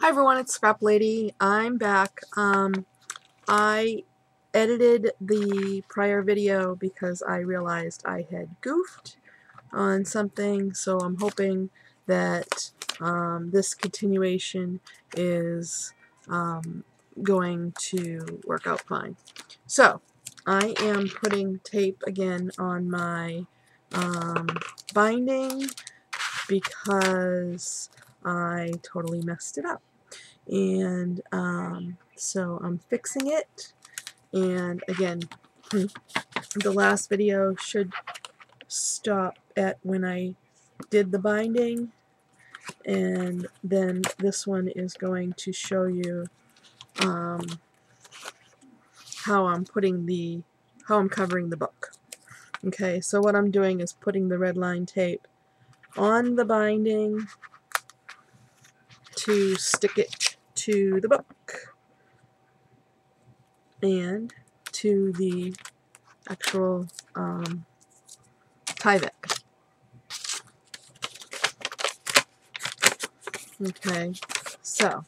Hi everyone, it's Scrap Lady. I'm back. I edited the prior video because I realized I had goofed on something, so I'm hoping that this continuation is going to work out fine. So, I am putting tape again on my binding because I totally messed it up. And so I'm fixing it, and again, the last video should stop at when I did the binding, and then this one is going to show you how I'm covering the book. Okay, so what I'm doing is putting the red line tape on the binding to stick it to the book and to the actual Tyvek. Okay, so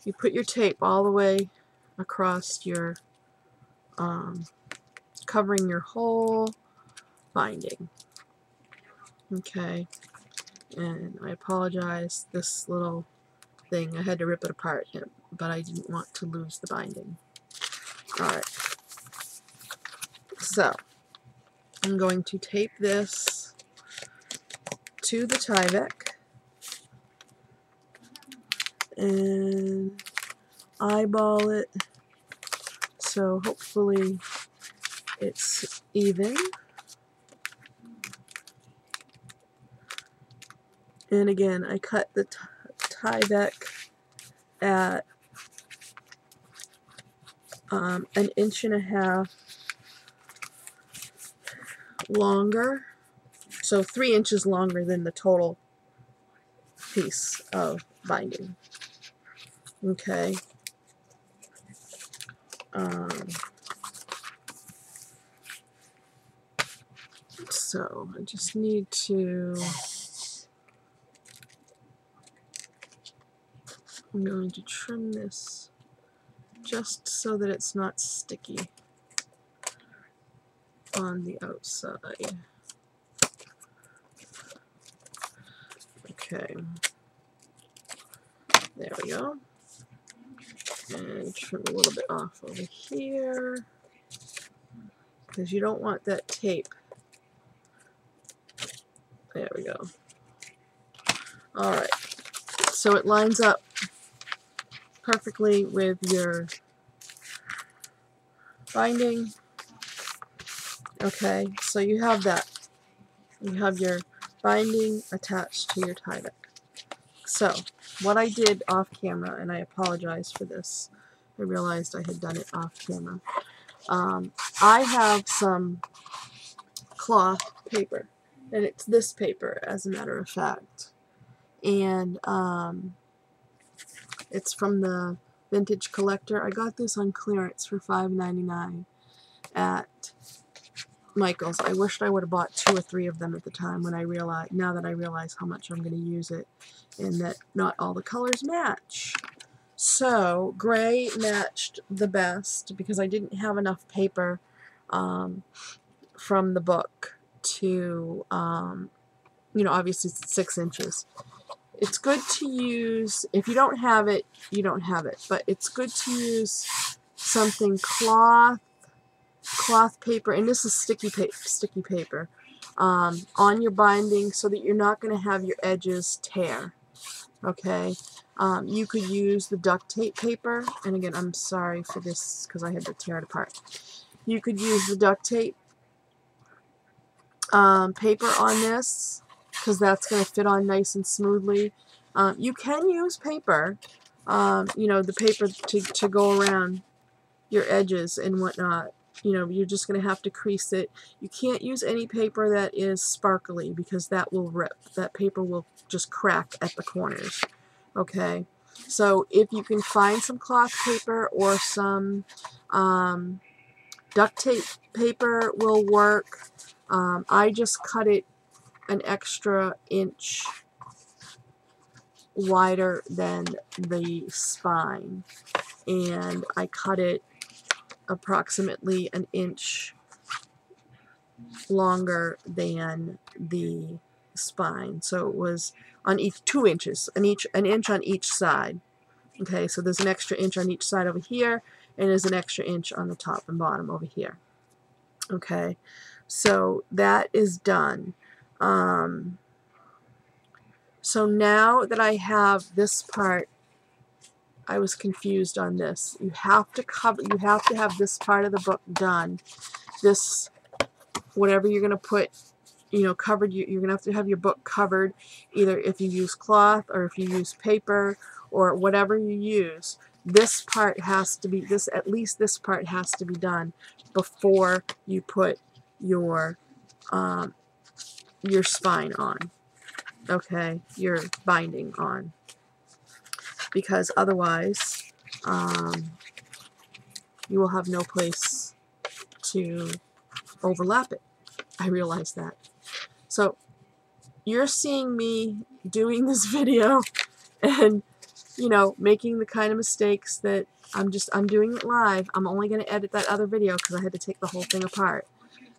you put your tape all the way across your covering your whole binding. Okay, and I apologize, this little thing, I had to rip it apart, but I didn't want to lose the binding. Alright, so I'm going to tape this to the Tyvek and eyeball it so hopefully it's even. And again, I cut the Tyvek at 1.5 inches longer, so 3 inches longer than the total piece of binding. Okay. So I just need to, I'm going to trim this just so that it's not sticky on the outside. Okay, there we go. And trim a little bit off over here, because you don't want that tape. There we go. Alright, so it lines up perfectly with your binding. Okay, so you have that. You have your binding attached to your Tyvek. So, what I did off camera, and I apologize for this, I realized I had done it off camera. I have some cloth paper, and it's this paper, as a matter of fact. And it's from the Vintage Collector. I got this on clearance for $5.99 at Michael's. I wished I would have bought 2 or 3 of them at the time when I realized, now that I realize how much I'm going to use it and that not all the colors match. So gray matched the best because I didn't have enough paper from the book to, you know, obviously it's 6 inches. It's good to use, if you don't have it, you don't have it, but it's good to use something cloth paper, and this is sticky paper, on your binding so that you're not going to have your edges tear. Okay, you could use the duct tape paper, and again, I'm sorry for this because I had to tear it apart. You could use the duct tape paper on this because that's going to fit on nice and smoothly. You can use paper, you know, the paper to go around your edges and whatnot. You know, you're just going to have to crease it. You can't use any paper that is sparkly because that will rip. That paper will just crack at the corners. Okay, so if you can find some cloth paper or some duct tape paper will work. I just cut it an extra inch wider than the spine, and I cut it approximately an inch longer than the spine. So it was on each 2 inches, an inch on each side. Okay, so there's an extra inch on each side over here, and there's an extra inch on the top and bottom over here. Okay, so that is done. So now that I have this part, I was confused on this. You have to have this part of the book done. This, whatever you're going to put, you know, covered, you're going to have your book covered, either if you use cloth or if you use paper or whatever you use. This part has to be, at least this part has to be done before you put your spine on, okay, your binding on, because otherwise you will have no place to overlap it. I realize that. So you're seeing me doing this video and, you know, making the kind of mistakes that I'm doing it live. I'm only going to edit that other video because I had to take the whole thing apart.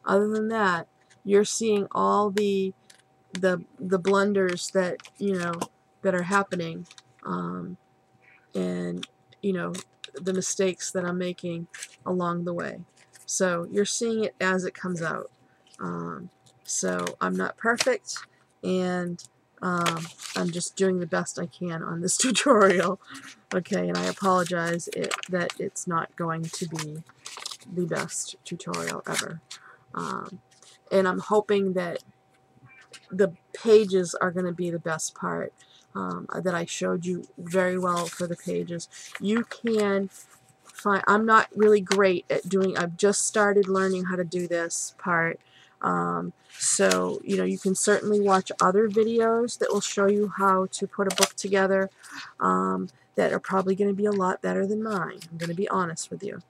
Other than that, you're seeing all the blunders that, you know, that are happening, and, you know, the mistakes that I'm making along the way. So you're seeing it as it comes out. So I'm not perfect, and I'm just doing the best I can on this tutorial. Okay, and I apologize that it's not going to be the best tutorial ever. And I'm hoping that the pages are going to be the best part, that I showed you very well for the pages. You can find, I'm not really great at doing, I've just started learning how to do this part. So, you know, you can certainly watch other videos that will show you how to put a book together, that are probably going to be a lot better than mine. I'm going to be honest with you.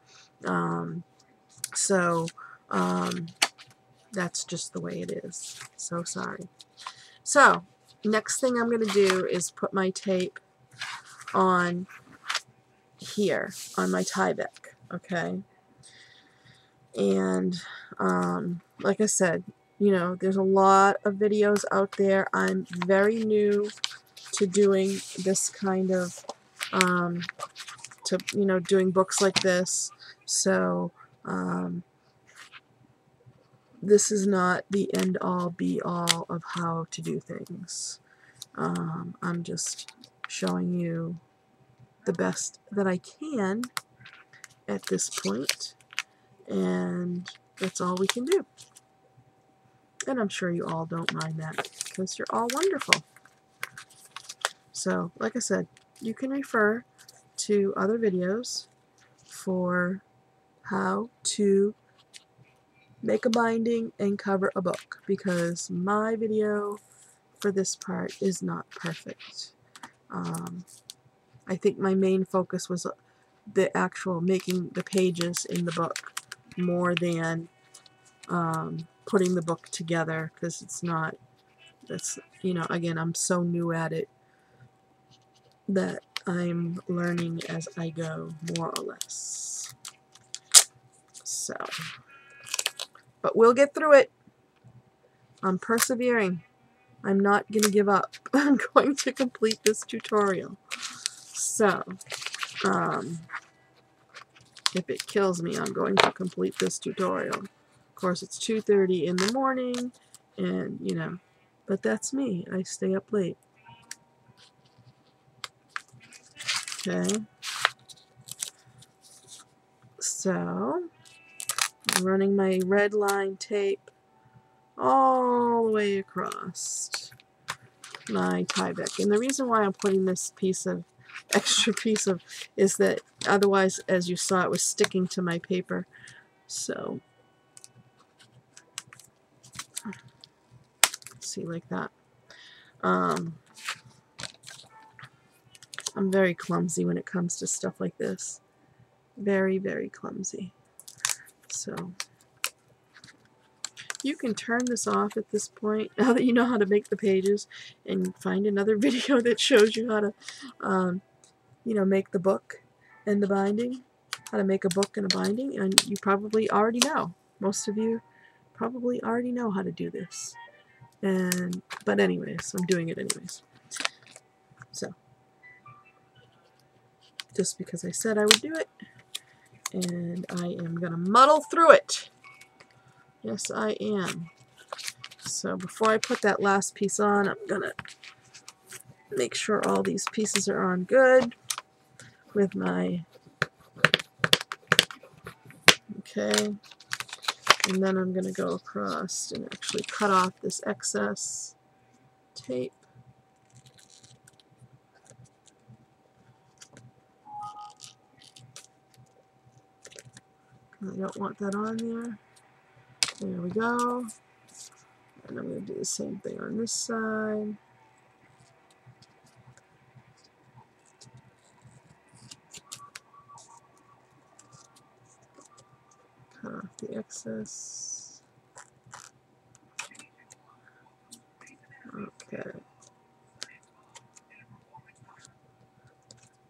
That's just the way it is. So sorry. So, next thing I'm going to do is put my tape on here, on my Tyvek, okay? And, like I said, you know, there's a lot of videos out there. I'm very new to doing this kind of, you know, doing books like this. So, this is not the end-all, be-all of how to do things. I'm just showing you the best that I can at this point, and that's all we can do. And I'm sure you all don't mind that, because you're all wonderful. So, like I said, you can refer to other videos for how to make a binding and cover a book, because my video for this part is not perfect. I think my main focus was the actual making the pages in the book more than putting the book together, because it's not, that's, you know, again, I'm so new at it that I'm learning as I go, more or less. So, but we'll get through it. I'm persevering. I'm not going to give up. I'm going to complete this tutorial. So, if it kills me, I'm going to complete this tutorial. Of course, it's 2:30 in the morning, and, you know, but that's me. I stay up late. Okay. So, I'm running my red line tape all the way across my Tyvek. And the reason why I'm putting this extra piece of, is that otherwise, as you saw, it was sticking to my paper. So, see, like that. I'm very clumsy when it comes to stuff like this. Very, very clumsy. So, you can turn this off at this point, now that you know how to make the pages, and find another video that shows you how to, you know, make the book and the binding, how to make a book and a binding, and you probably already know. Most of you probably already know how to do this. But anyways, I'm doing it anyways. So, just because I said I would do it, and I am going to muddle through it. Yes, I am. So before I put that last piece on, I'm going to make sure all these pieces are on good with my, okay, and then I'm going to go across and actually cut off this excess tape. I don't want that on there. There we go. And I'm going to do the same thing on this side. Cut off the excess. Okay.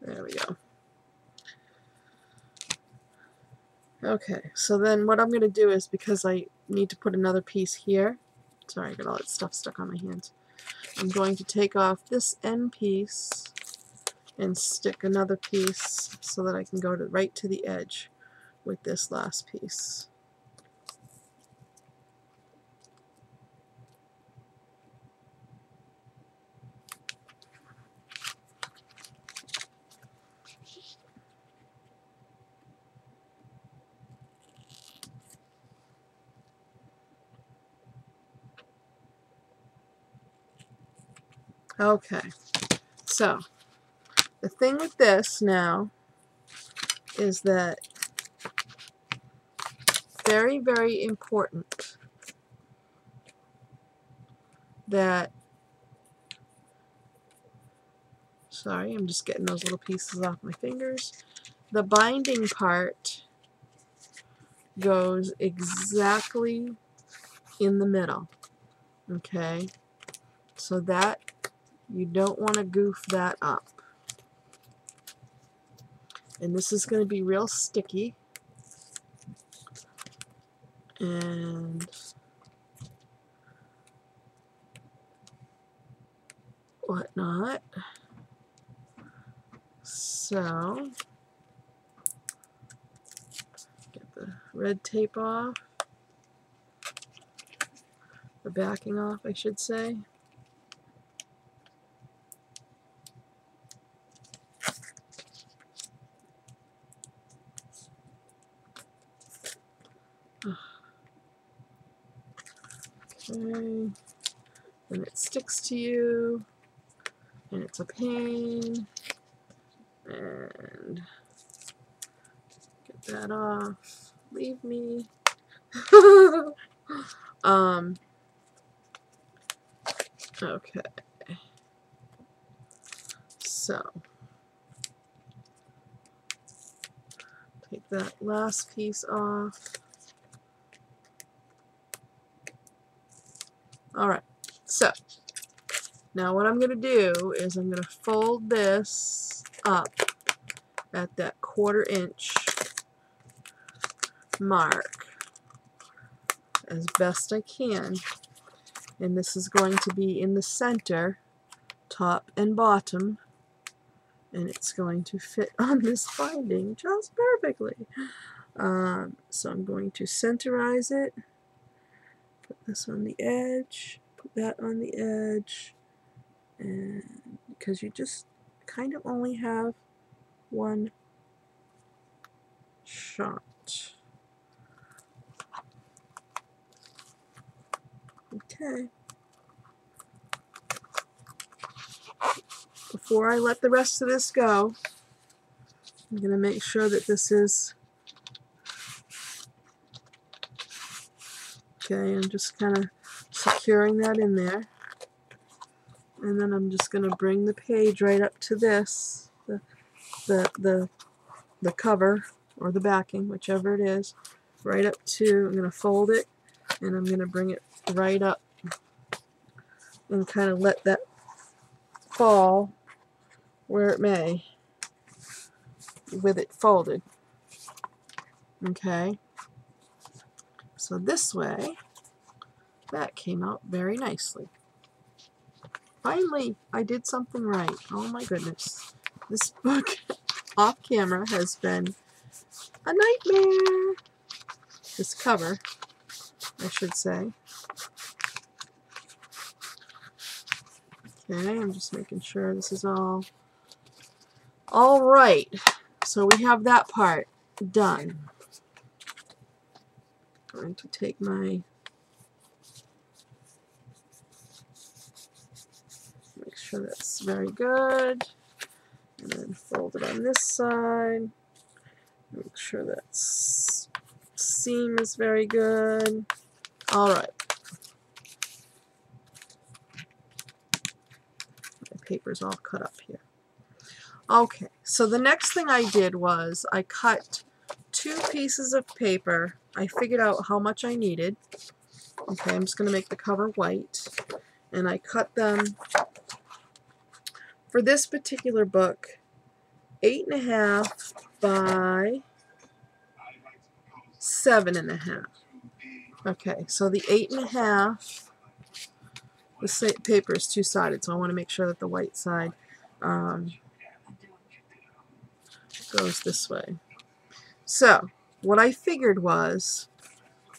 There we go. Okay, so then what I'm going to do is, because I need to put another piece here, sorry, I got all that stuff stuck on my hands, I'm going to take off this end piece and stick another piece so that I can go right to the edge with this last piece. Okay, so the thing with this now is that very, very important that, sorry, I'm just getting those little pieces off my fingers. The binding part goes exactly in the middle, okay? So that, you don't want to goof that up. And this is going to be real sticky. And whatnot. So, get the red tape off. The backing off, I should say. Okay, and it sticks to you, and it's a pain, and get that off, leave me. Okay, so, take that last piece off. Alright, so now what I'm going to do is I'm going to fold this up at that 1/4 inch mark as best I can, and this is going to be in the center, top and bottom, and it's going to fit on this binding just perfectly. So I'm going to centerize it, put this on the edge, put that on the edge, and because you just kind of only have one shot. Okay. Before I let the rest of this go, I'm going to make sure that this is okay. I'm just kind of securing that in there. And then I'm just going to bring the page right up to this, the cover or the backing, whichever it is, right up to, I'm going to fold it and I'm going to bring it right up and kind of let that fall where it may with it folded. Okay, so this way that came out very nicely. Finally, I did something right. Oh my goodness. This book off camera has been a nightmare. This cover, I should say. Okay, I'm just making sure this is all right. So we have that part done. I'm going to take my, make sure that's very good, and then fold it on this side. Make sure that seam is very good. All right. My paper's all cut up here. Okay, so the next thing I did was I cut 2 pieces of paper. I figured out how much I needed. Okay, I'm just going to make the cover white. And I cut them, for this particular book, 8.5 by 7.5. Okay, so the 8.5, the paper is 2-sided, so I want to make sure that the white side goes this way. So what I figured was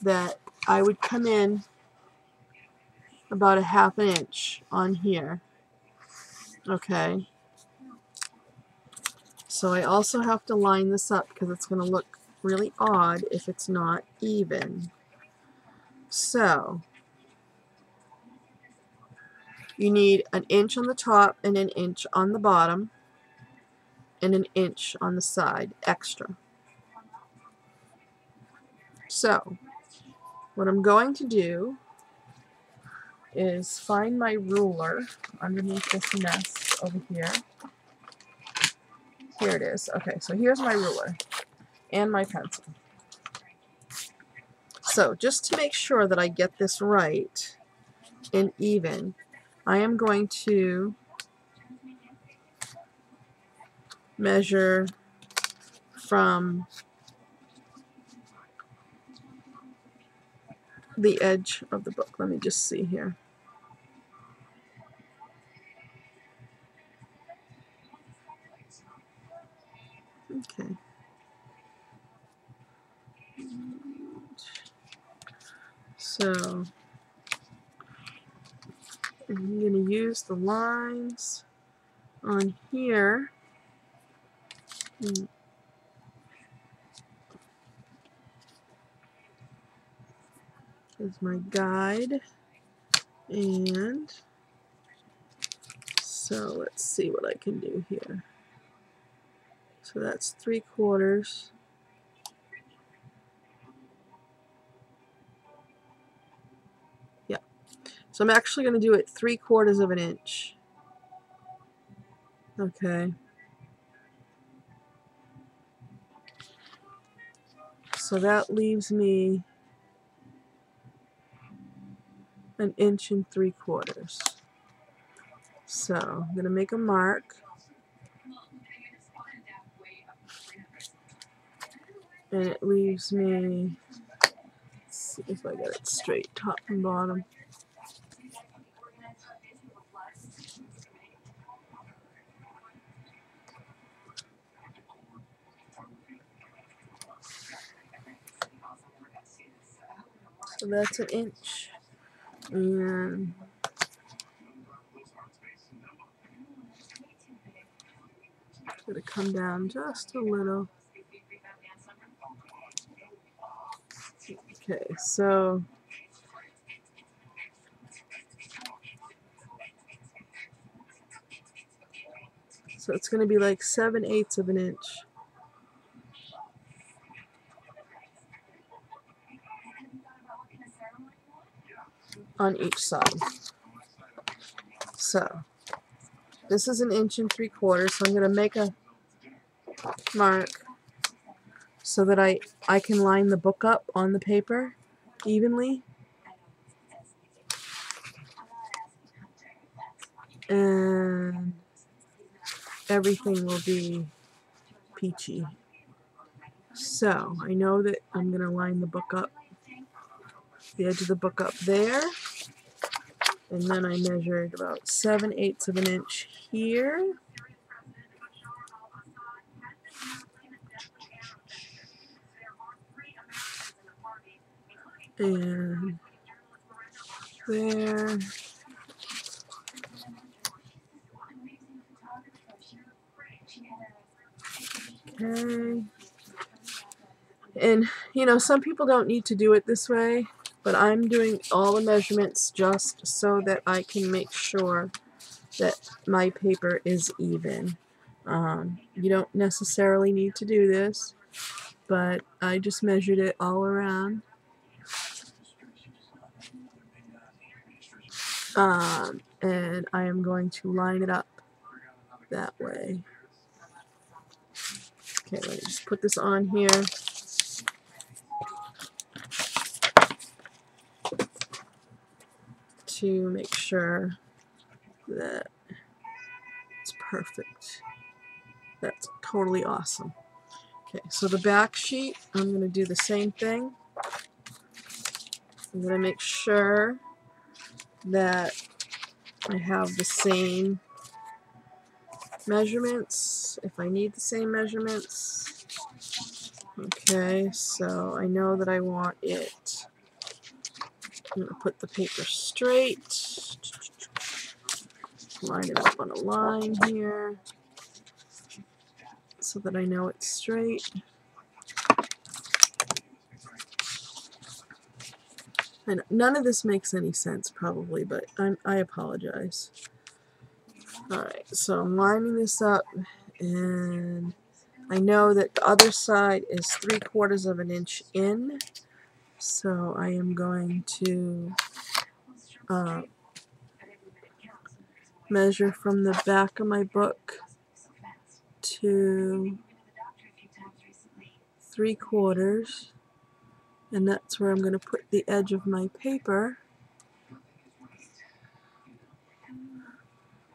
that I would come in about 1/2 inch on here. Okay, so I also have to line this up because it's going to look really odd if it's not even. So you need 1 inch on the top and 1 inch on the bottom and 1 inch on the side extra. So what I'm going to do is find my ruler underneath this mess over here. Here it is. Okay, so here's my ruler and my pencil. So just to make sure that I get this right and even, I am going to measure from the edge of the book. Let me just see here. Okay. So I'm going to use the lines on here as my guide, and so let's see what I can do here. So that's 3/4. Yeah. So I'm actually going to do it 3/4 of an inch. Okay. So that leaves me 1 inch and 3/4. So I'm going to make a mark. And it leaves me, let's see if I get it straight, top and bottom. So that's 1 inch. And it's going to come down just a little. Okay, so it's going to be like 7/8 of an inch on each side. So this is 1 inch and 3/4, so I'm going to make a mark so that I can line the book up on the paper evenly. everything will be peachy. So I know that I'm going to line the book up, the edge of the book up there, and then I measured about 7/8 of an inch here. And there. Okay. And, you know, some people don't need to do it this way, but I'm doing all the measurements just so that I can make sure that my paper is even. You don't necessarily need to do this, but I just measured it all around. And I am going to line it up that way. Okay, let me just put this on here. To make sure that it's perfect. That's totally awesome. Okay, so the back sheet, I'm going to do the same thing. I'm going to make sure that I have the same measurements, if I need the same measurements. Okay, so I know that I want it. I'm going to put the paper straight. Line it up on a line here so that I know it's straight. And none of this makes any sense probably, but I apologize. Alright, so I'm lining this up, and I know that the other side is 3/4 of an inch in, so I am going to measure from the back of my book to 3/4, and that's where I'm going to put the edge of my paper.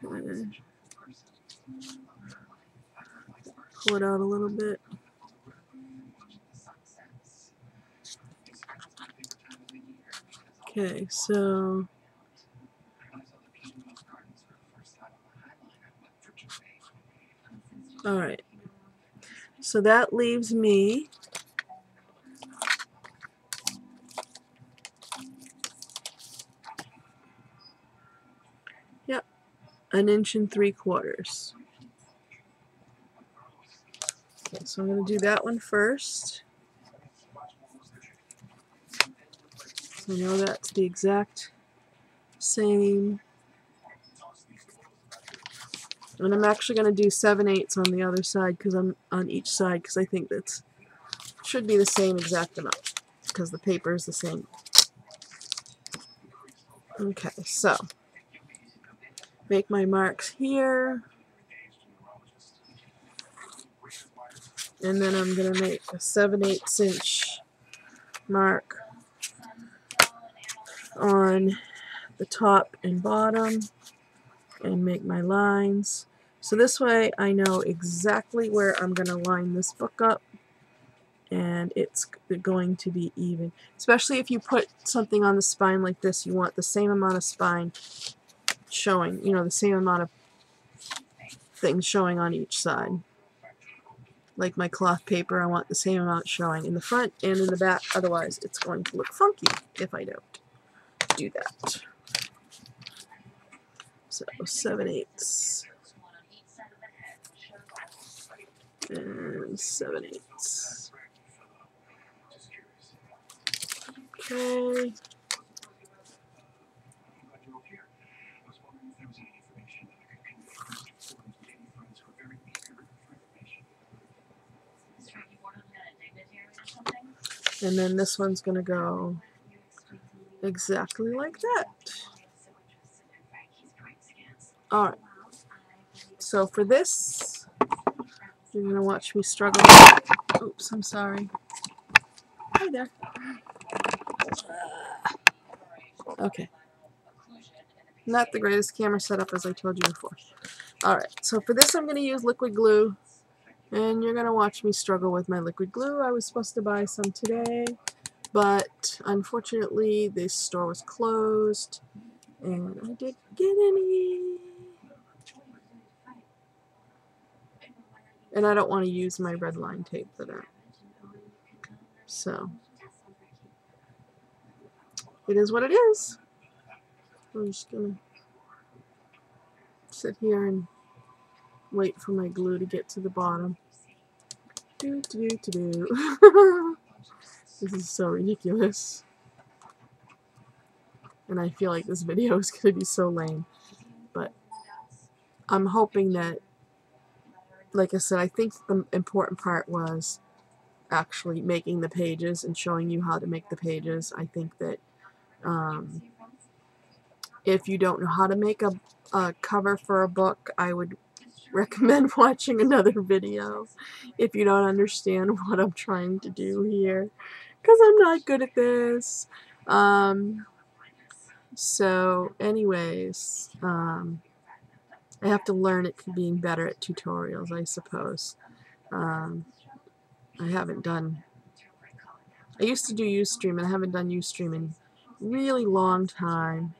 And pull it out a little bit. Okay, so alright, so that leaves me an inch and 3/4. Okay, so I'm going to do that one first. So I know that's the exact same. And I'm actually going to do 7/8 on the other side, because I'm on each side, because I think that should be the same exact amount, because the paper is the same. Okay, so make my marks here, and then I'm going to make a 7/8 inch mark on the top and bottom and make my lines. So this way I know exactly where I'm going to line this book up, and it's going to be even. Especially if you put something on the spine like this, you want the same amount of spine showing, you know, the same amount of things showing on each side. Like my cloth paper, I want the same amount showing in the front and in the back, otherwise it's going to look funky if I don't do that. So 7/8 and 7/8. Okay. And then this one's going to go exactly like that. Alright, so for this, you're going to watch me struggle. Oops, I'm sorry. Hi there. Okay. Not the greatest camera setup, as I told you before. Alright, so for this I'm going to use liquid glue, and you're going to watch me struggle with my liquid glue. I was supposed to buy some today, but unfortunately this store was closed, and I didn't get any. And I don't want to use my red line tape for that. So, it is what it is. I'm just going to sit here and wait for my glue to get to the bottom. This is so ridiculous. And I feel like this video is going to be so lame. But I'm hoping that, like I said, I think the important part was actually making the pages and showing you how to make the pages. I think that if you don't know how to make a cover for a book, I would recommend watching another video if you don't understand what I'm trying to do here, because I'm not good at this. So anyways, I have to learn at being better at tutorials, I suppose. I haven't done, I used to do Ustream, and I haven't done Ustream in a really long time.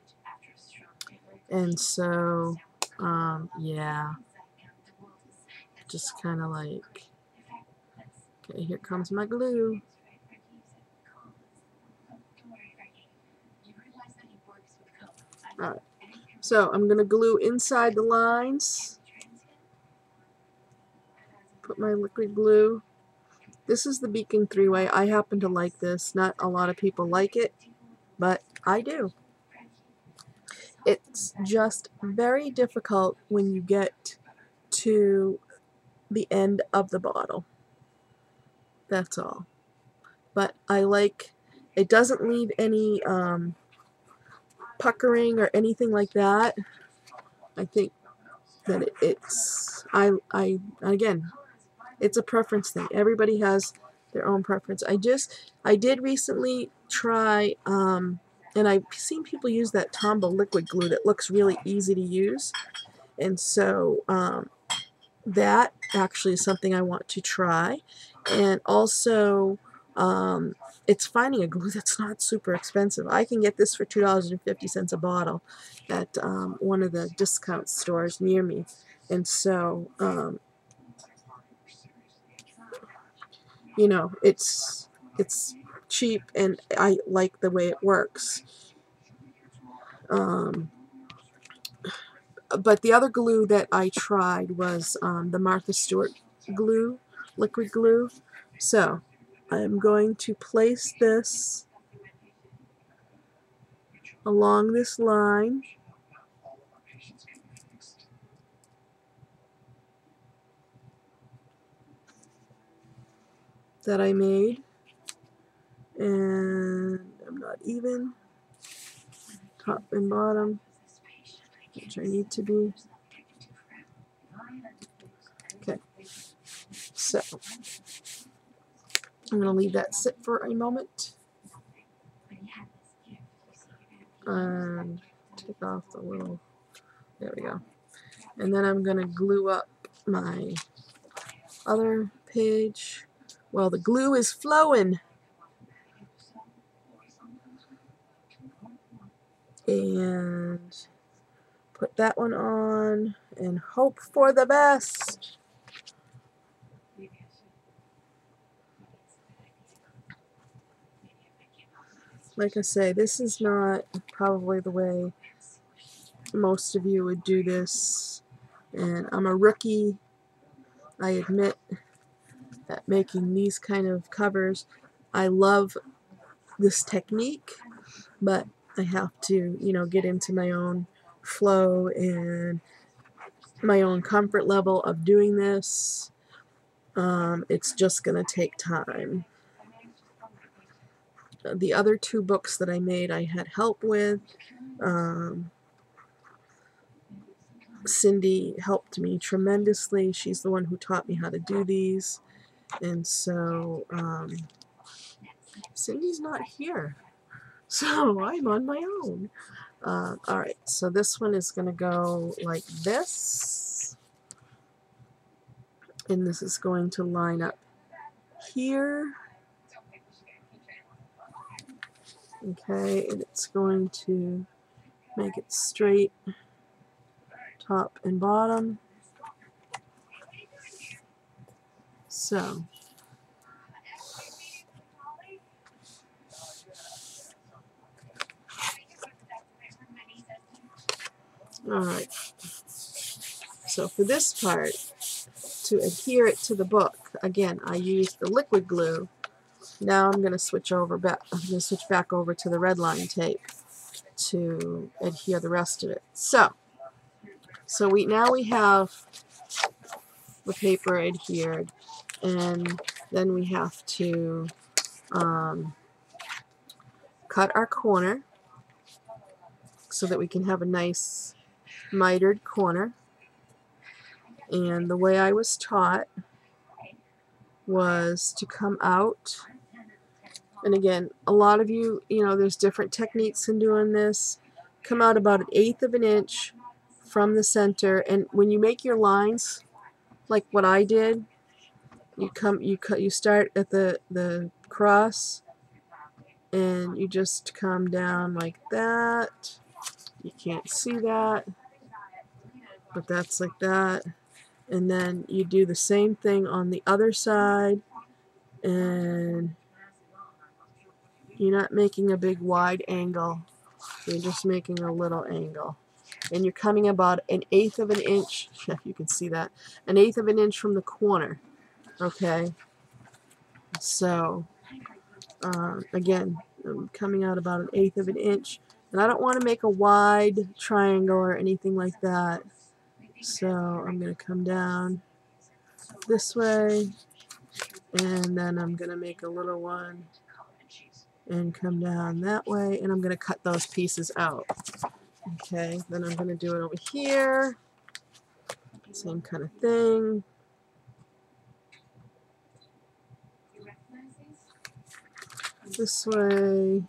And so, yeah, just kind of like, okay, here comes my glue. Alright, so I'm going to glue inside the lines. Put my liquid glue. This is the Beacon 3-way. I happen to like this. Not a lot of people like it, but I do. It's just very difficult when you get to the end of the bottle. That's all. But I like, it doesn't leave any puckering or anything like that. I think that it's, again, it's a preference thing. Everybody has their own preference. I did recently try, and I've seen people use that Tombow liquid glue that looks really easy to use. And so that actually is something I want to try. And also, it's finding a glue that's not super expensive. I can get this for $2.50 a bottle at one of the discount stores near me. And so, you know, it's cheap, and I like the way it works. But the other glue that I tried was the Martha Stewart glue, liquid glue. So I'm going to place this along this line. That I made, and I'm not even top and bottom, which I need to be. Okay, so I'm going to leave that sit for a moment and take off the little, there we go, and then I'm going to glue up my other page. Well, the glue is flowing. And put that one on and hope for the best. Like I say, this is not probably the way most of you would do this, and I'm a rookie, I admit, at making these kind of covers. I love this technique, but I have to, you know, get into my own flow and my own comfort level of doing this. It's just going to take time. The other two books that I made, I had help with. Cindy helped me tremendously. She's the one who taught me how to do these. And so, Cindy's not here. So I'm on my own. Alright, so this one is going to go like this. and this is going to line up here. Okay, and it's going to make it straight top and bottom. So alright, so for this part, to adhere it to the book, again, I used the liquid glue. Now I'm going to switch back over to the red line tape to adhere the rest of it. So now we have the paper adhered, and then we have to cut our corner so that we can have a nice mitered corner. And the way I was taught was to come out, and again, a lot of you, there's different techniques in doing this. Come out about 1/8 of an inch from the center, and when you make your lines, like what I did, you start at the cross, and you just come down like that. You can't see that, but that's like that. And then you do the same thing on the other side, and you're not making a big wide angle, you're just making a little angle, and you're coming about 1/8 of an inch, you can see that, 1/8 of an inch from the corner. Okay, so again, I'm coming out about 1/8 of an inch, and I don't want to make a wide triangle or anything like that, so I'm going to come down this way, and then I'm going to make a little one and come down that way, and I'm going to cut those pieces out. Okay, then I'm going to do it over here, same kind of thing. This way.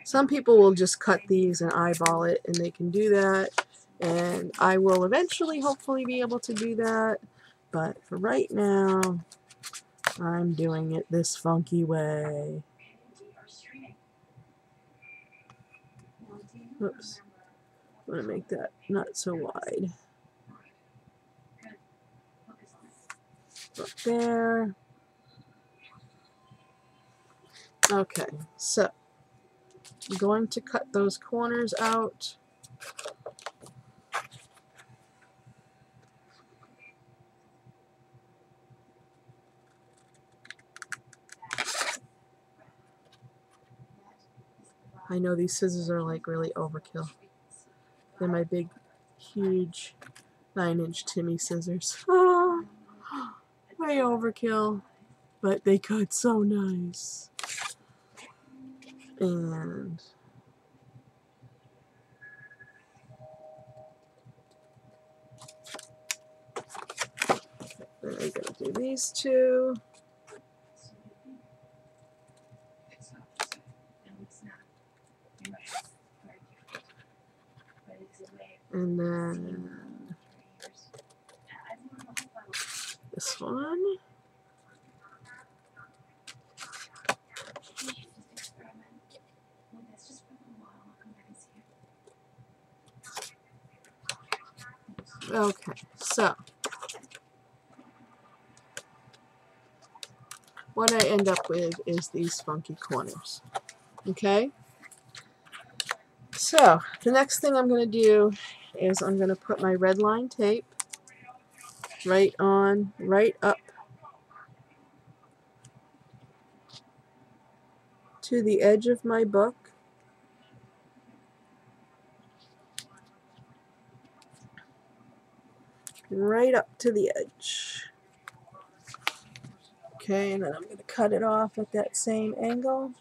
Some people will just cut these and eyeball it, and they can do that, and I will eventually hopefully be able to do that, but for right now I'm doing it this funky way. Oops, I'm going to make that not so wide. Up there. Okay, so I'm going to cut those corners out. I know these scissors are like really overkill. They're my big, huge 9-inch Timmy scissors. Ah, way overkill, but they cut so nice. And then I'm going to do these two. And then this one. Okay, so what I end up with is these funky corners. Okay? So the next thing I'm going to do is I'm going to put my red line tape right up to the edge of my book. Right up to the edge. Okay, and then I'm going to cut it off at that same angle.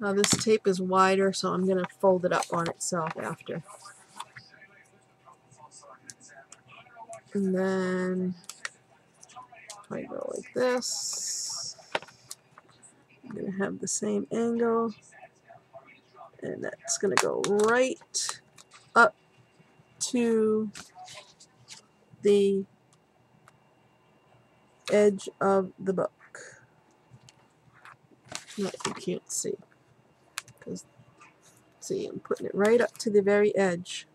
Now this tape is wider, so I'm going to fold it up on itself after. And then if I go like this, I'm going to have the same angle. And that's going to go right up to the edge of the book. That you can't see. Because, see, I'm putting it right up to the very edge.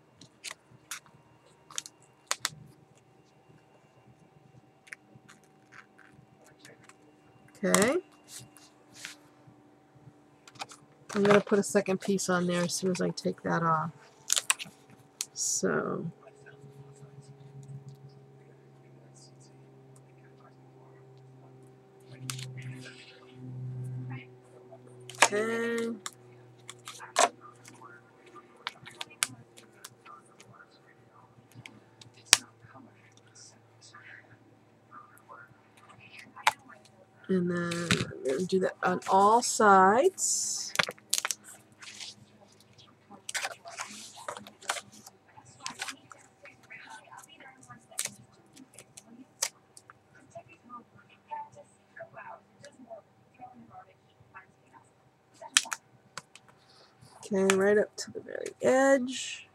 Okay. I'm going to put a second piece on there as soon as I take that off. So, okay. And then I'm going to do that on all sides. Okay, right up to the very edge.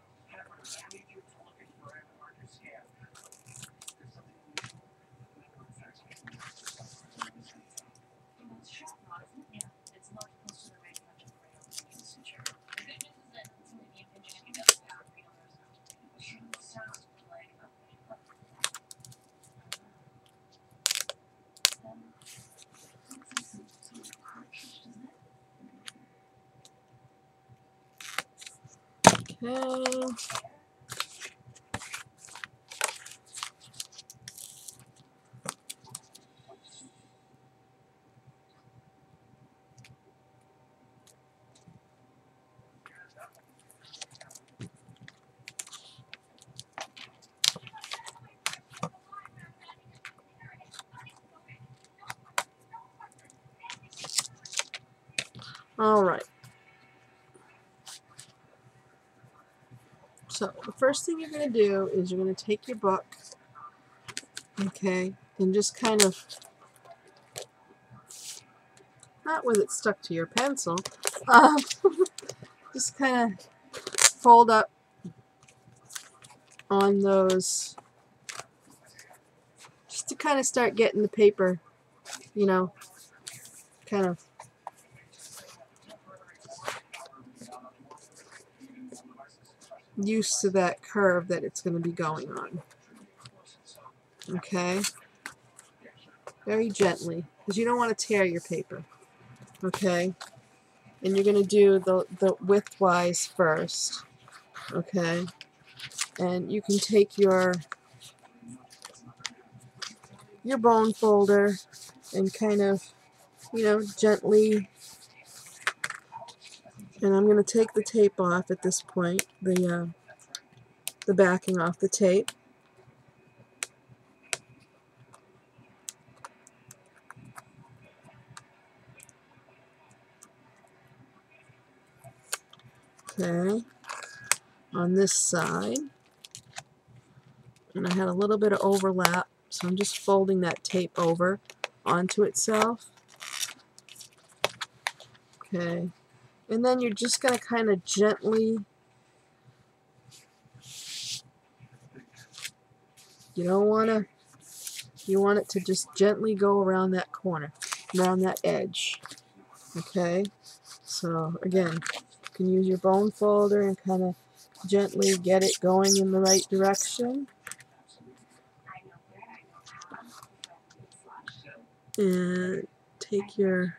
Okay. All right. So the first thing you're going to do is you're going to take your book, okay, and just kind of, not with it stuck to your pencil, just kind of fold up on those, just to kind of start getting the paper, you know, kind of used to that curve that it's going to be going on. Okay, very gently, because you don't want to tear your paper. Okay, and you're going to do the widthwise first. Okay, and you can take your bone folder and kind of, you know, gently, and I'm going to take the tape off at this point, the backing off the tape. Okay, on this side, and I had a little bit of overlap, so I'm just folding that tape over onto itself. Okay, and then you're just going to kind of gently, you want it to just gently go around that corner, around that edge. Okay, so again, you can use your bone folder and kind of gently get it going in the right direction. And take your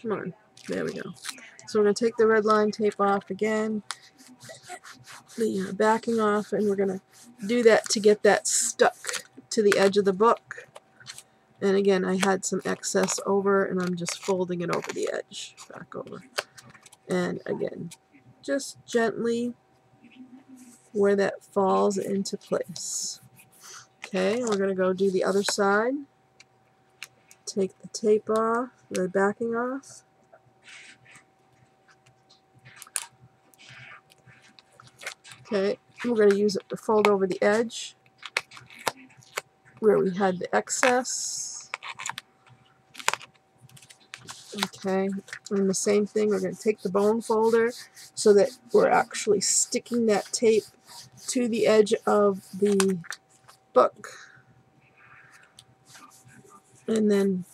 come on, there we go. So we're going to take the red line tape off again, the backing off, and we're going to do that to get that stuck to the edge of the book. And again, I had some excess over, and I'm just folding it over the edge, back over. And again, just gently where that falls into place. Okay, we're going to go do the other side. Take the tape off, the backing off. Okay, we're going to use it to fold over the edge where we had the excess. Okay, and the same thing, we're going to take the bone folder so that we're actually sticking that tape to the edge of the book, and then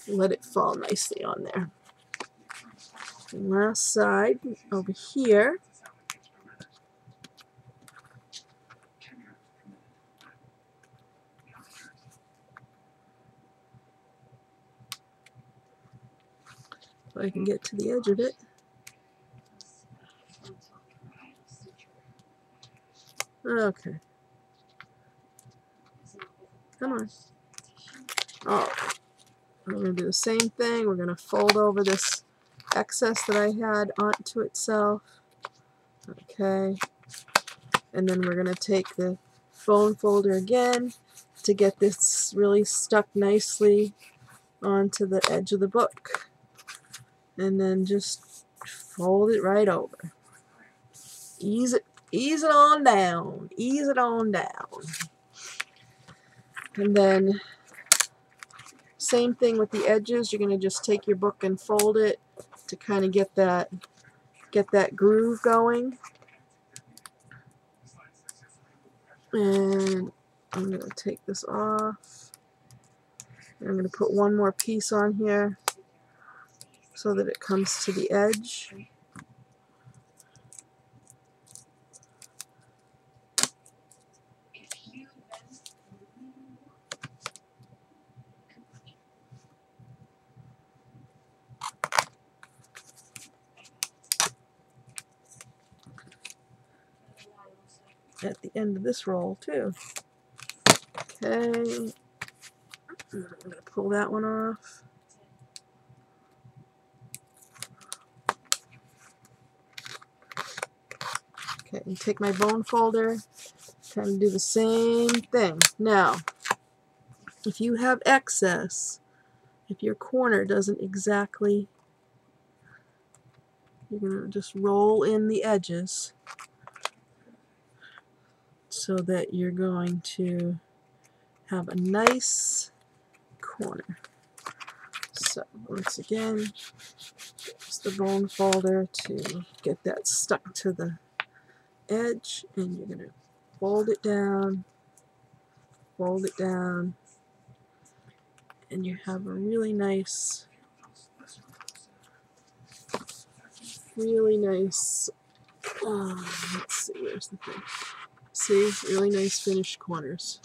let it fall nicely on there. And last side over here, so I can get to the edge of it. Okay. Come on. Oh, we're going to do the same thing. We're going to fold over this excess that I had onto itself. Okay. And then we're going to take the bone folder again to get this really stuck nicely onto the edge of the book. And then just fold it right over. Ease it on down. Ease it on down. And then same thing with the edges. You're going to just take your book and fold it to kind of get that groove going. And I'm going to take this off. And I'm going to put one more piece on here so that it comes to the edge. At the end of this roll too. Okay, I'm going to pull that one off. Okay, and take my bone folder, kind of do the same thing. Now, if you have excess, if your corner doesn't exactly, you're going to just roll in the edges so that you're going to have a nice corner. So once again, use the bone folder to get that stuck to the edge, and you're going to fold it down, and you have a really nice, let's see, where's the thing? See, really nice finished corners.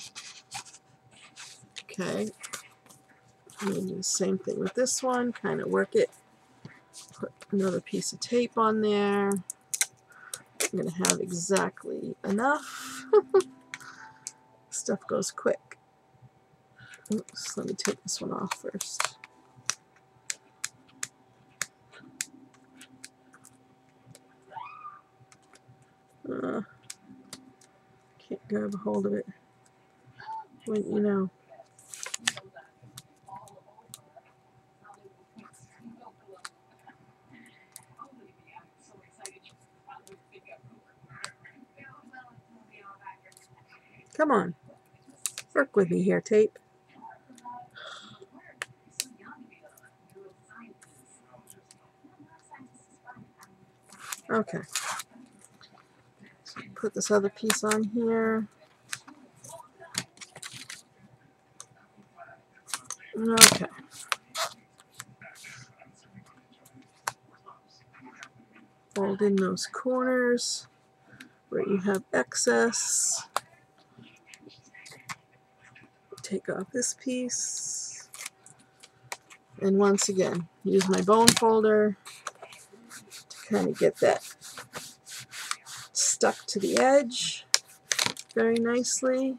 Okay, I'm going to do the same thing with this one, kind of work it, put another piece of tape on there. I'm going to have exactly enough. Stuff goes quick. Oops, let me take this one off first. Can't grab a hold of it. Wouldn't you know? Come on. Work with me here, tape. Okay. So put this other piece on here. Okay. Fold in those corners where you have excess. Take off this piece. And once again, use my bone folder to kind of get that stuck to the edge very nicely.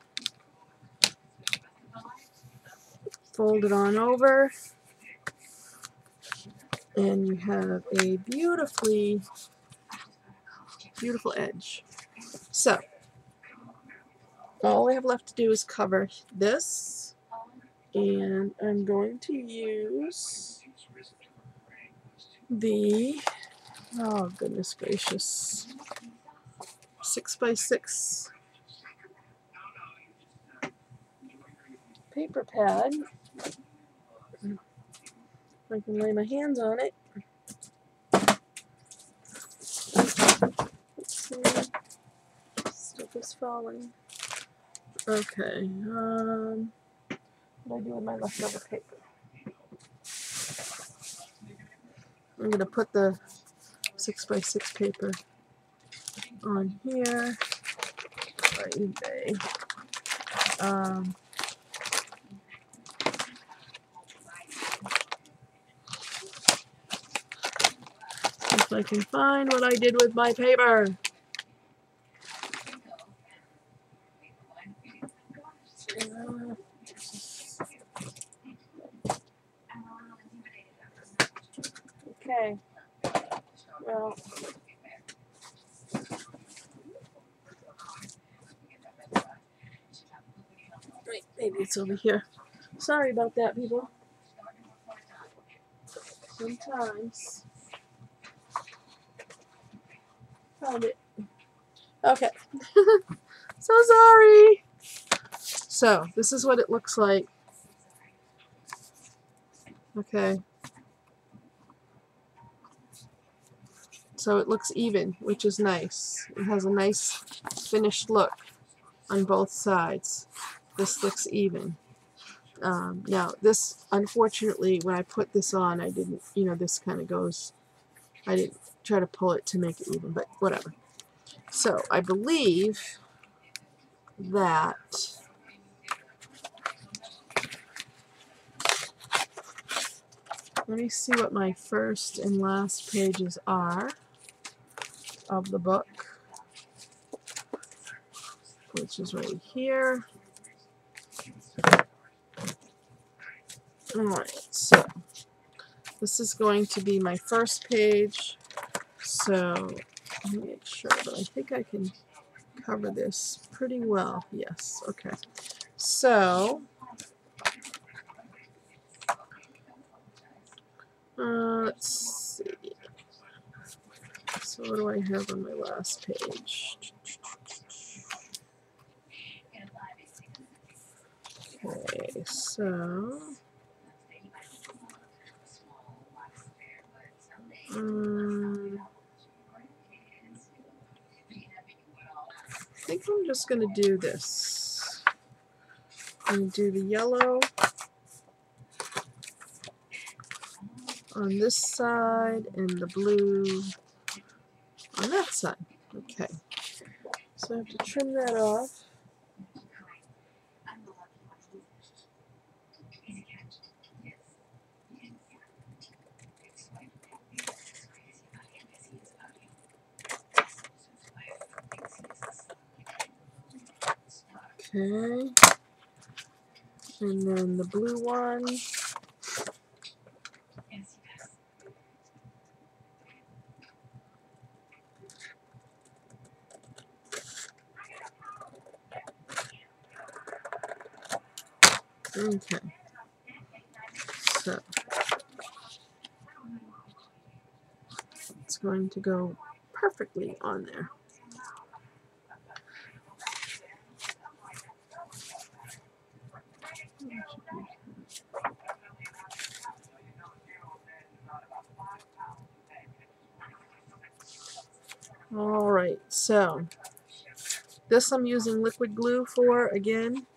Fold it on over, and you have a beautiful edge. So all I have left to do is cover this, and I'm going to use the, oh goodness gracious, 6x6 paper pad. I can lay my hands on it. Let's see. Stuff is falling. Okay. What do I do with my leftover paper? I'm gonna put the 6x6 paper on here by eBay. If I can find what I did with my paper. Okay. Well, wait, maybe it's over here. Sorry about that, people. Sometimes. Found it. Okay. So sorry. So, this is what it looks like. Okay. So it looks even, which is nice. It has a nice finished look on both sides. This looks even. Now, this, unfortunately, when I put this on, I didn't, you know, this kind of goes, I didn't try to pull it to make it even, but whatever. So, I believe that let me see what my first and last pages are of the book, which is right here. Alright, so this is going to be my first page. So let me make sure, but I think I can cover this pretty well. Yes, okay. So let's see. So what do I have on my last page? Okay, so I think I'm just going to do this. I'm going to do the yellow on this side and the blue on that side. Okay, so I have to trim that off. Okay, and then the blue one. Okay, so it's going to go perfectly on there. Alright, so this I'm using liquid glue for again.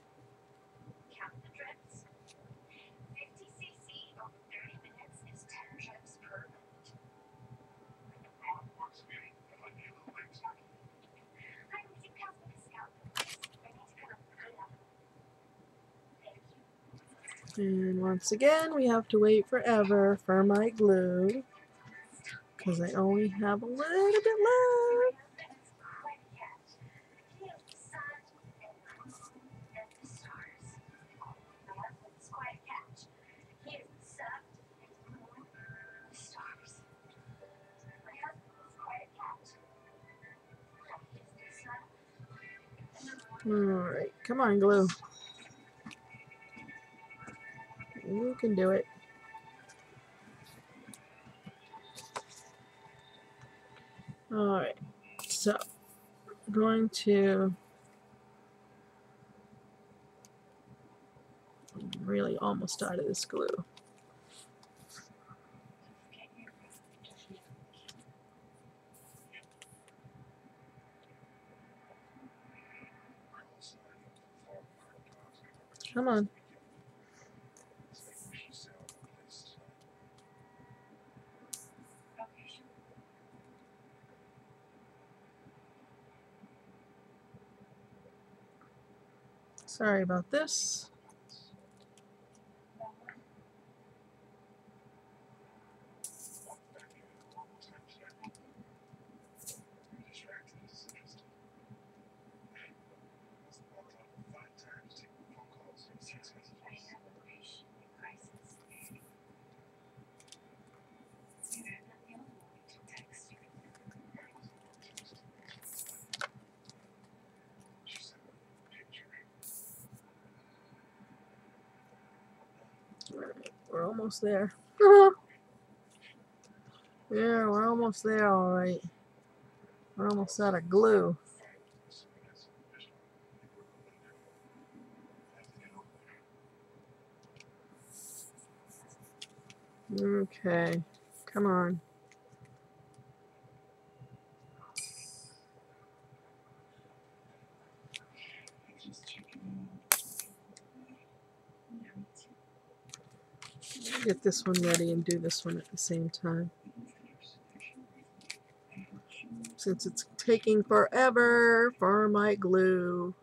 And once again, we have to wait forever for my glue because I only have a little bit left. Alright, come on, glue. You can do it. Alright, so I'm going to really almost out of this glue. Come on. Sorry about this. We're almost there. Yeah, we're almost there, alright. We're almost out of glue. Okay, come on. Get this one ready and do this one at the same time. Since it's taking forever for my glue.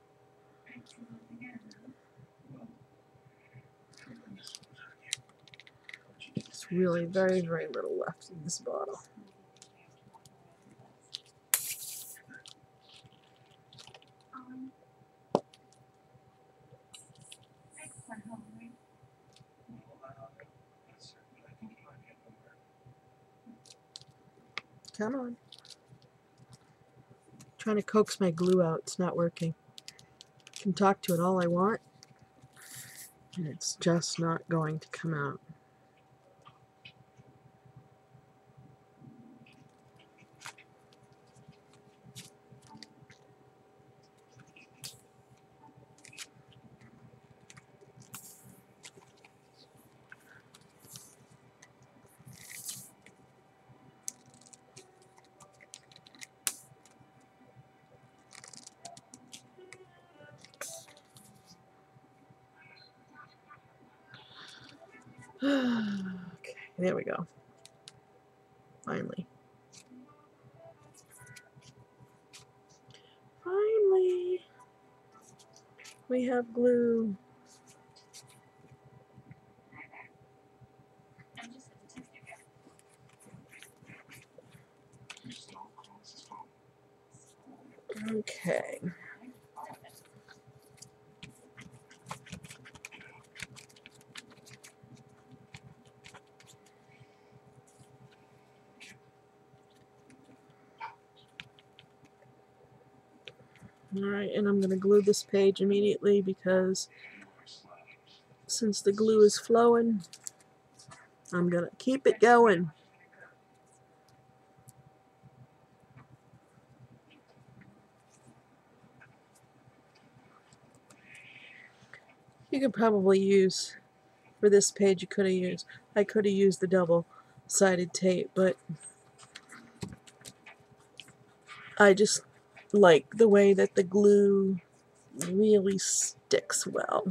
There's really very, very little left in this bottle. Come on. I'm trying to coax my glue out. It's not working. I can talk to it all I want, and it's just not going to come out. Okay, there we go. Finally. Finally, we have glue. Okay. Alright, and I'm going to glue this page immediately because since the glue is flowing, I'm going to keep it going. You could probably use, for this page, I could have used the double-sided tape, but I just like the way that the glue really sticks well.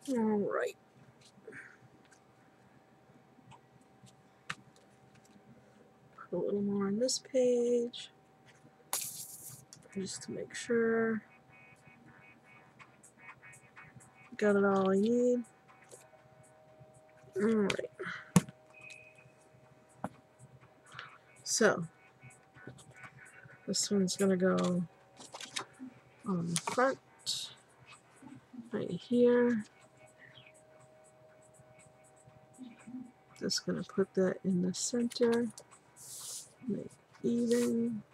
Alright. Put a little more on this page, just to make sure. Got it all I need. Alright. So, this one's going to go on the front, right here. Just going to put that in the center, make even.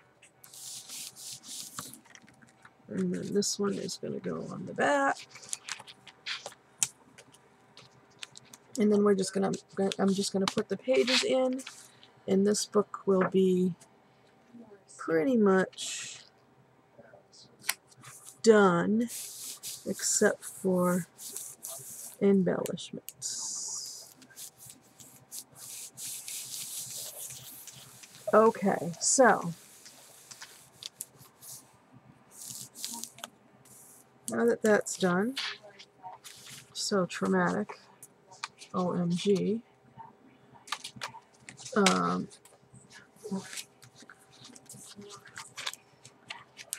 And then this one is going to go on the back. And then we're just going to, I'm just going to put the pages in, and this book will be pretty much done, except for embellishments. Okay, so now that that's done, so traumatic, OMG.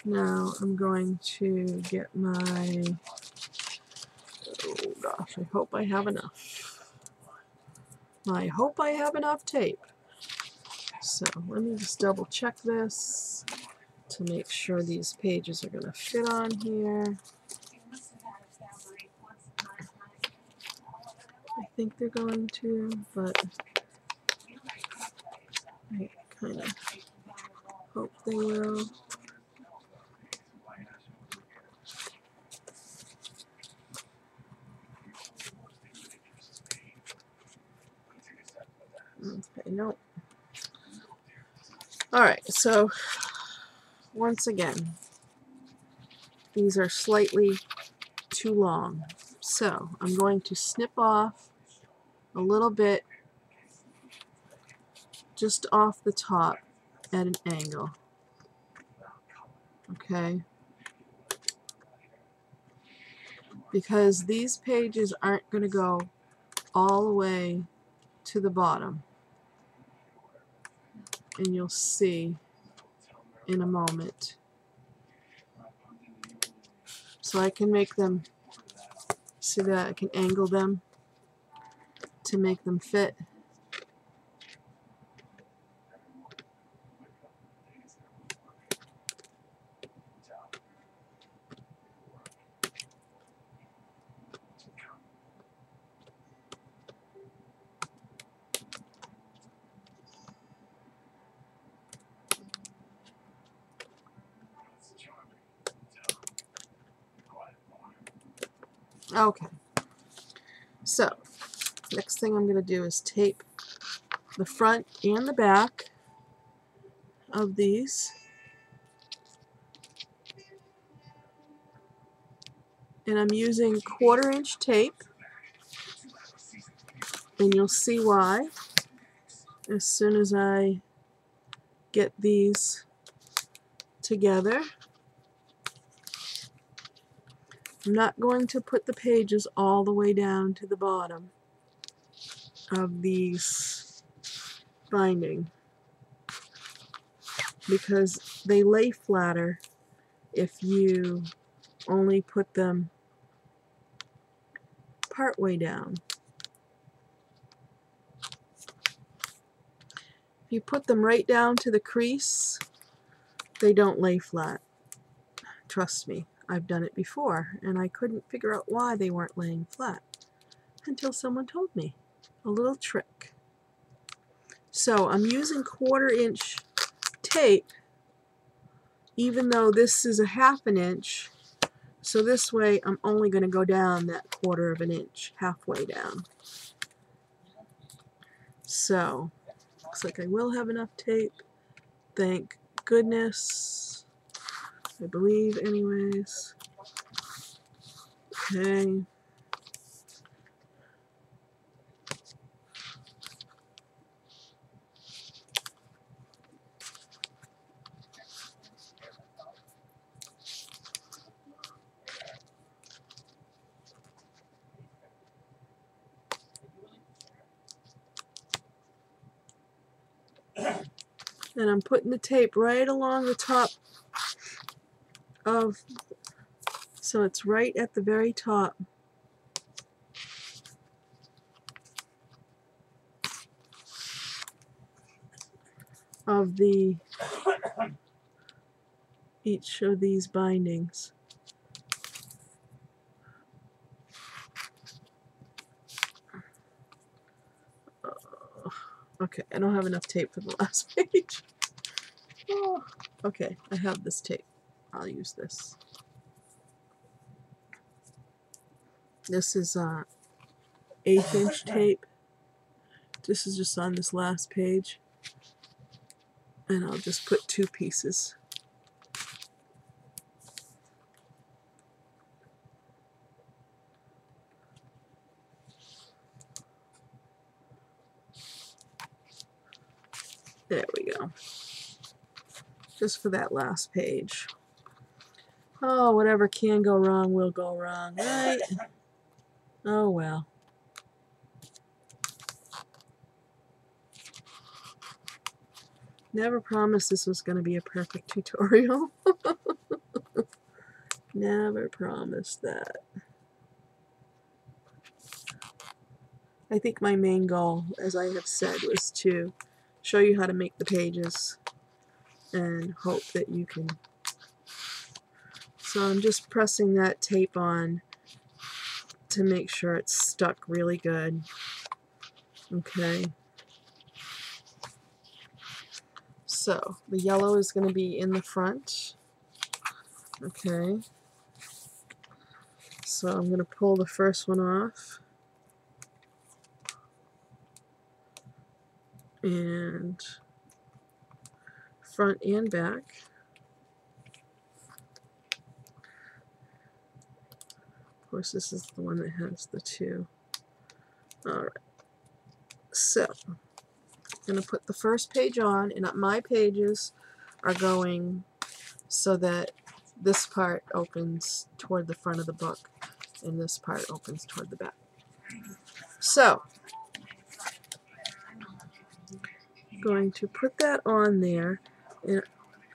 Now I'm going to get my, oh gosh, I hope I have enough. I hope I have enough tape. So let me just double check this to make sure these pages are going to fit on here. I think they're going to, but I kind of hope they will. Okay, nope. Alright, so once again, these are slightly too long. So I'm going to snip off a little bit just off the top at an angle. Okay? Because these pages aren't going to go all the way to the bottom. And you'll see in a moment. So I can make them, see that I can angle them to make them fit. Okay. So, next thing I'm going to do is tape the front and the back of these. And I'm using 1/4" tape. And you'll see why as soon as I get these together. I'm not going to put the pages all the way down to the bottom of these binding because they lay flatter if you only put them part way down. If you put them right down to the crease, they don't lay flat. Trust me, I've done it before and I couldn't figure out why they weren't laying flat until someone told me a little trick. So I'm using 1/4" tape even though this is a 1/2 inch, so this way I'm only going to go down that 1/4 inch, halfway down. So, looks like I will have enough tape. Thank goodness. I believe anyways. Okay. And I'm putting the tape right along the top of, so it's right at the very top. Of the each of these bindings. Okay, I don't have enough tape for the last page. Oh, okay, I have this tape. I'll use this. This is 1/8" tape. This is just on this last page. And I'll just put 2 pieces. There we go. Just for that last page. Oh, whatever can go wrong will go wrong, right? Oh well. Never promised this was going to be a perfect tutorial. Never promised that. I think my main goal, as I have said, was to show you how to make the pages and hope that you can. So I'm just pressing that tape on to make sure it's stuck really good. Okay. So the yellow is going to be in the front. Okay. So I'm going to pull the first one off. And front and back. Of course, this is the one that has the two. Alright. So I'm going to put the first page on, and my pages are going so that this part opens toward the front of the book and this part opens toward the back. So I'm going to put that on there, and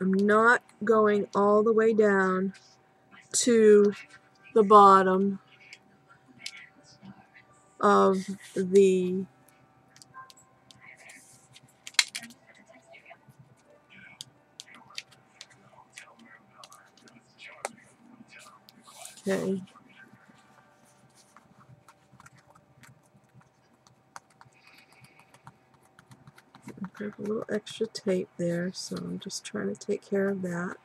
I'm not going all the way down to the bottom of the okay. There's a little extra tape there, so I'm just trying to take care of that.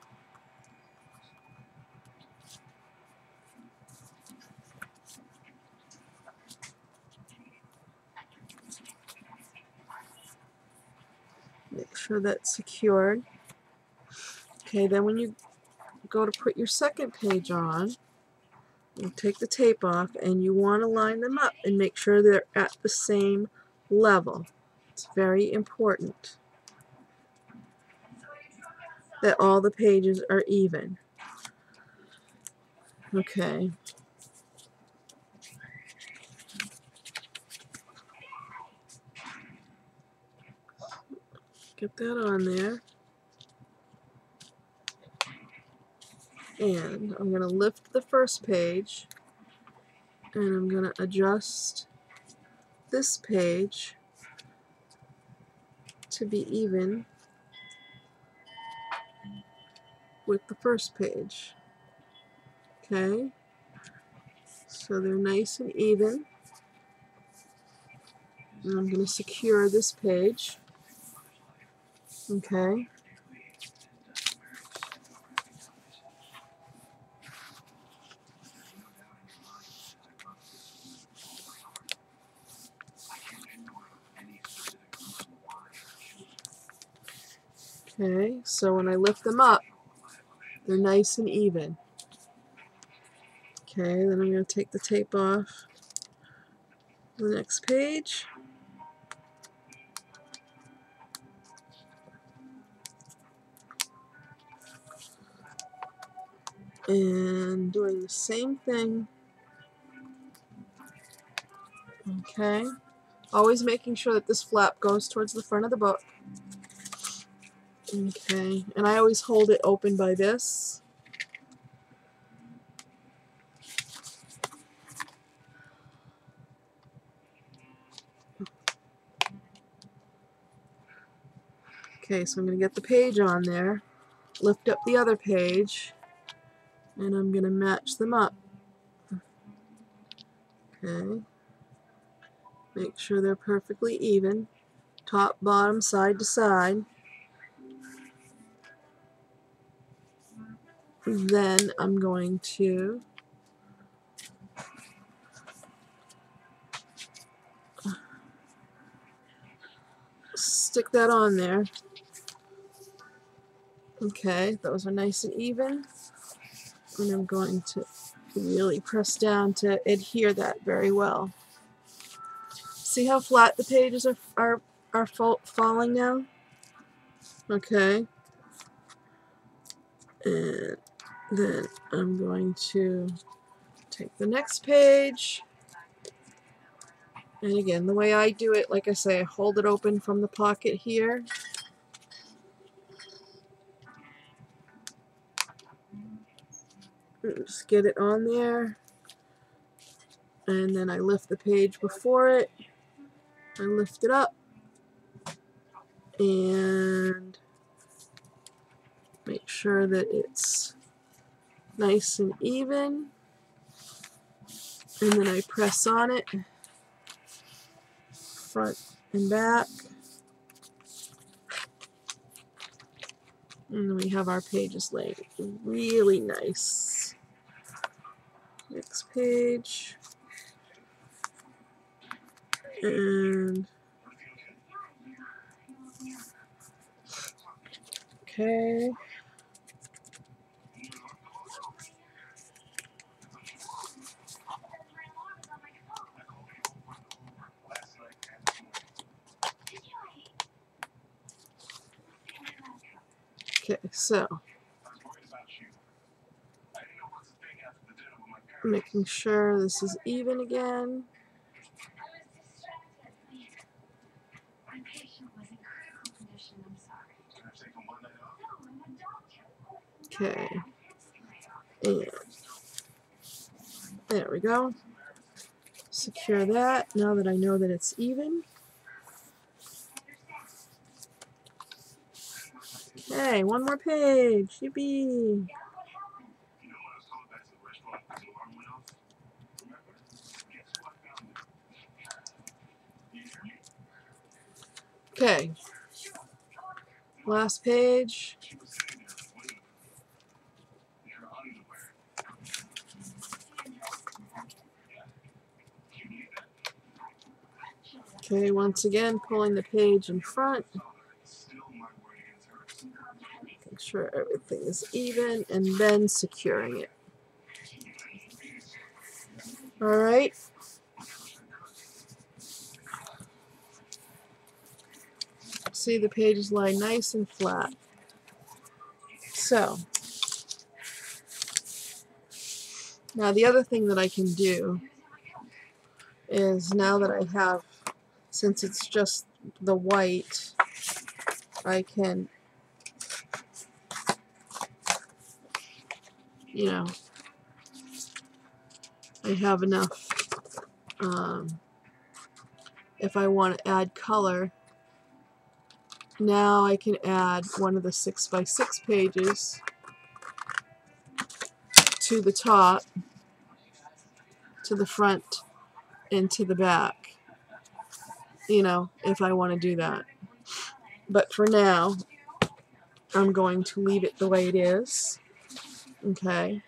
Make sure that's secured. Okay, then when you go to put your second page on, you take the tape off and you want to line them up and make sure they're at the same level. It's very important that all the pages are even. Okay. Get that on there. And I'm going to lift the first page and I'm going to adjust this page to be even with the first page. Okay, so they're nice and even. And I'm going to secure this page. Okay. Okay, so when I lift them up, they're nice and even. Okay, then I'm going to take the tape off the next page. And doing the same thing. Okay, always making sure that this flap goes towards the front of the book. Okay, and I always hold it open by this. Okay, so I'm going to get the page on there, lift up the other page, and I'm going to match them up. Okay, make sure they're perfectly even, top, bottom, side to side. Then I'm going to stick that on there. Okay, those are nice and even, and I'm going to really press down to adhere that very well. See how flat the pages are falling now? Okay. And then I'm going to take the next page. And again, the way I do it, like I say, I hold it open from the pocket here. Just get it on there. And then I lift the page before it. I lift it up. And make sure that it's nice and even. And then I press on it, front and back. And then we have our pages laid really nice. Next page. And okay. Okay, so making sure this is even again. Okay, and there we go. Secure that now that I know that it's even. Okay, one more page. Yippee! Okay, last page. Okay, once again, pulling the page in front. Make sure everything is even, and then securing it. Alright. See, the pages lie nice and flat. So, now the other thing that I can do is, now that I have, since it's just the white, I can, you know, I have enough, if I want to add color, now I can add one of the 6x6 pages to the top, to the front, and to the back, you know, if I want to do that. But for now, I'm going to leave it the way it is, okay,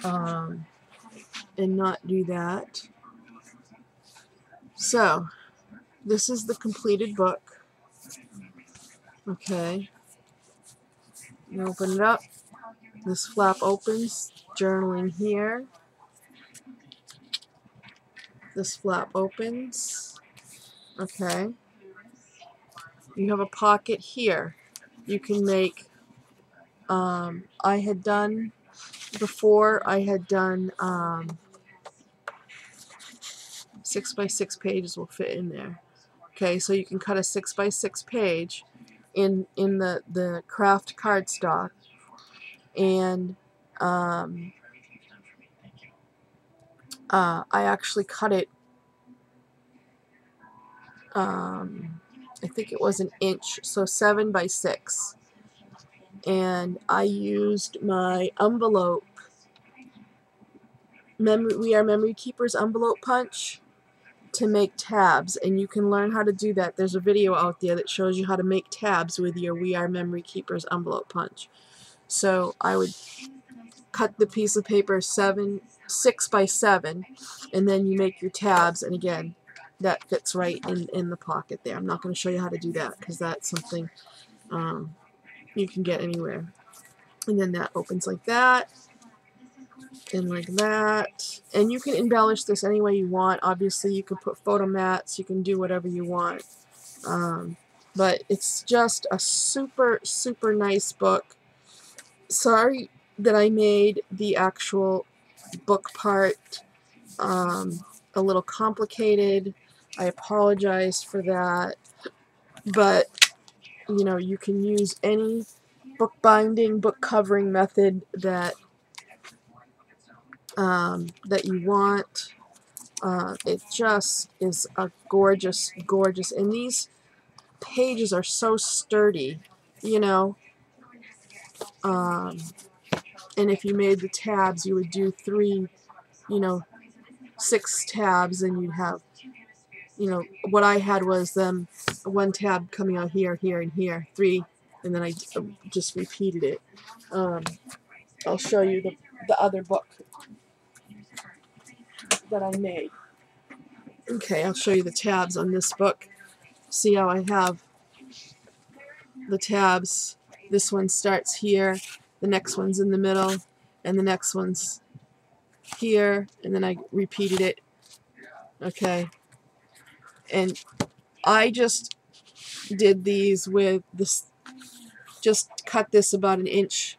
and not do that. So, this is the completed book, okay. You open it up, this flap opens, journaling here, this flap opens, okay. You have a pocket here. You can make, I had done, before I had done 6x6 pages will fit in there. Okay, so you can cut a 6x6 page in the craft cardstock, and I actually cut it, I think it was an inch, so 7x6, and I used my envelope, We Are Memory Keepers envelope punch, to make tabs, and you can learn how to do that. There's a video out there that shows you how to make tabs with your We Are Memory Keepers envelope punch. So I would cut the piece of paper 6x7, and then you make your tabs, and again, that fits right in the pocket there. I'm not going to show you how to do that because that's something you can get anywhere. And then that opens like that, and like that, and you can embellish this any way you want. Obviously you can put photo mats, you can do whatever you want, But it's just a super, super nice book. Sorry that I made the actual book part a little complicated. I apologize for that. But, you know, you can use any book binding, book covering method that that you want. It just is a gorgeous, gorgeous, and these pages are so sturdy, you know. And if you made the tabs, you would do 3, you know, 6 tabs, and you'd have, you know, what I had was them 1 tab coming out here, here, and here, 3, and then I just repeated it. I'll show you the other book that I made. Okay, I'll show you the tabs on this book. See how I have the tabs. This one starts here, the next one's in the middle, and the next one's here, and then I repeated it. Okay, and I just did these with this, just cut this about an inch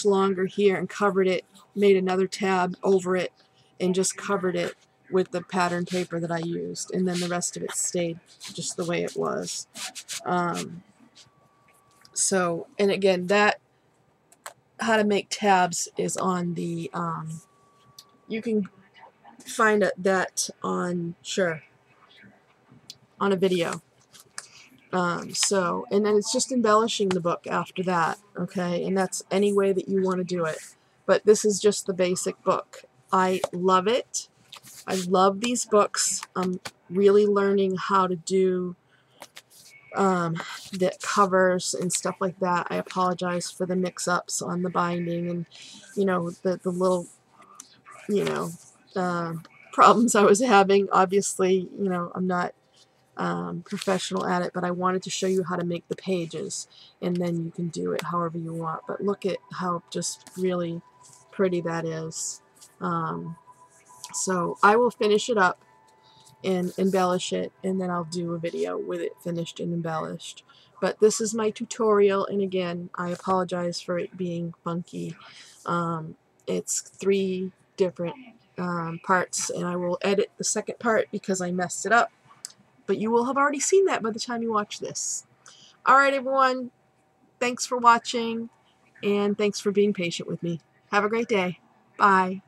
longer here and covered it, made another tab over it, and just covered it with the pattern paper that I used, and then the rest of it stayed just the way it was. So, and again, that how to make tabs is on the you can find that on on a video. So, and then it's just embellishing the book after that, okay, and that's any way that you want to do it. But this is just the basic book. I love it. I love these books. I'm really learning how to do the covers and stuff like that. I apologize for the mix-ups on the binding and, you know, the little, you know, problems I was having. Obviously, you know, I'm not professional at it, but I wanted to show you how to make the pages, and then you can do it however you want. But look at how just really pretty that is. So I will finish it up and embellish it, and then I'll do a video with it finished and embellished. But this is my tutorial, and again, I apologize for it being funky. It's 3 different parts, and I will edit the second part because I messed it up. But you will have already seen that by the time you watch this. Alright everyone, thanks for watching, and thanks for being patient with me. Have a great day. Bye.